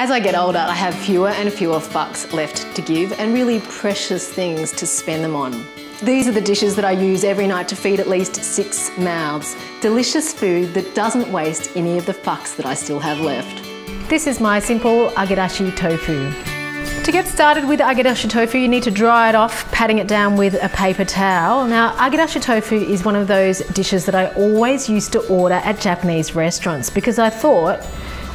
As I get older, I have fewer and fewer fucks left to give and really precious things to spend them on. These are the dishes that I use every night to feed at least 6 mouths. Delicious food that doesn't waste any of the fucks that I still have left. This is my simple Agedashi Tofu. To get started with Agedashi Tofu, you need to dry it off, patting it down with a paper towel. Now, Agedashi Tofu is one of those dishes that I always used to order at Japanese restaurants because I thought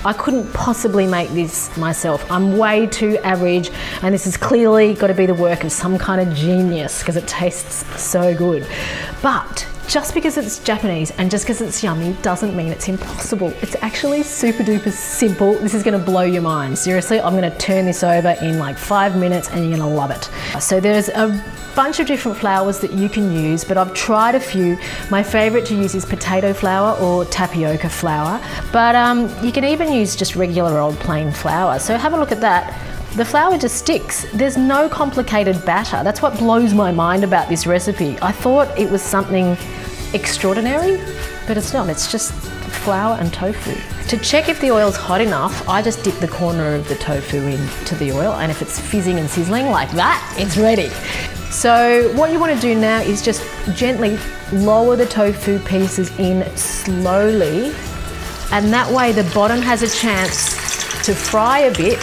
I couldn't possibly make this myself. I'm way too average, and this has clearly got to be the work of some kind of genius because it tastes so good. But just because it's Japanese and just because it's yummy doesn't mean it's impossible. It's actually super duper simple. This is going to blow your mind. Seriously, I'm going to turn this over in like 5 minutes and you're going to love it. So there's a bunch of different flours that you can use, but I've tried a few. My favorite to use is potato flour or tapioca flour, but you can even use just regular old plain flour. So have a look at that. The flour just sticks. There's no complicated batter. That's what blows my mind about this recipe. I thought it was something extraordinary, but it's not. It's just flour and tofu. To check if the oil's hot enough, I just dip the corner of the tofu into the oil, and if it's fizzing and sizzling like that, it's ready. So what you want to do now is just gently lower the tofu pieces in slowly, and that way the bottom has a chance to fry a bit,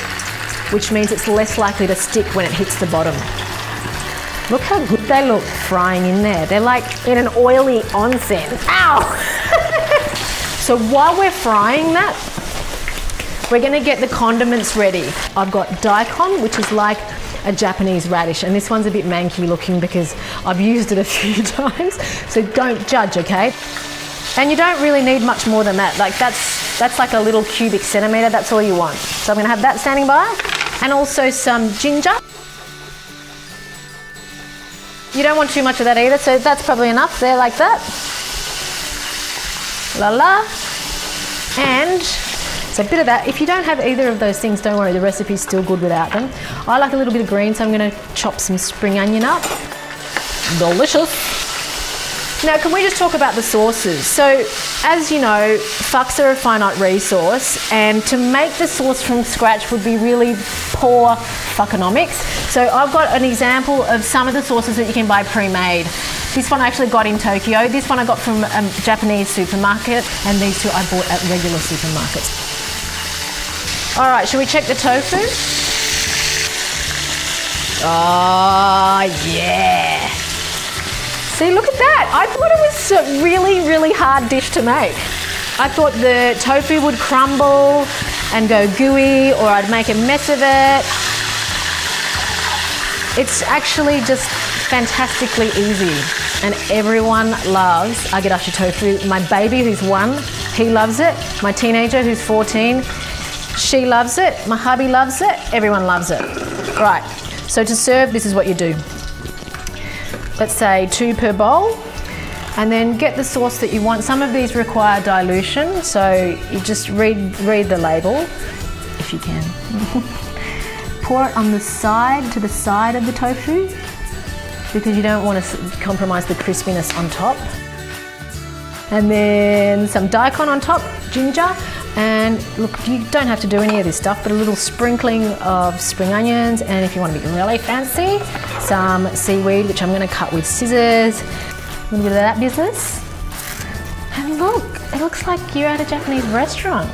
which means it's less likely to stick when it hits the bottom. Look how good they look frying in there. They're like in an oily onsen. Ow! So while we're frying that, we're gonna get the condiments ready. I've got daikon, which is like a Japanese radish, and this one's a bit manky looking because I've used it a few times, so don't judge, okay? And you don't really need much more than that. Like that's like a little cubic centimetre, that's all you want. So I'm gonna have that standing by, and also some ginger. You don't want too much of that either, so that's probably enough there like that. La la. And so a bit of that. If you don't have either of those things, don't worry, the recipe's still good without them. I like a little bit of green, so I'm gonna chop some spring onion up. Delicious. Now, can we just talk about the sauces? So, as you know, fucks are a finite resource, and to make the sauce from scratch would be really poor fuckonomics. So I've got an example of some of the sauces that you can buy pre-made. This one I actually got in Tokyo. This one I got from a Japanese supermarket, and these two I bought at regular supermarkets. All right, shall we check the tofu? Oh, yeah. See, look at that. I thought it was a really, really hard dish to make. I thought the tofu would crumble and go gooey, or I'd make a mess of it. It's actually just fantastically easy, and everyone loves Agedashi Tofu. My baby, who's 1, he loves it. My teenager, who's 14, she loves it. My hubby loves it. Everyone loves it. Right, so to serve, this is what you do. Let's say 2 per bowl, and then get the sauce that you want. Some of these require dilution, so you just read the label, if you can. Pour it on the side, to the side of the tofu, because you don't want to compromise the crispiness on top. And then some daikon on top, ginger, and look, you don't have to do any of this stuff, but a little sprinkling of spring onions, and if you want to be really fancy, some seaweed, which I'm going to cut with scissors. A little bit of that business. And look, it looks like you're at a Japanese restaurant.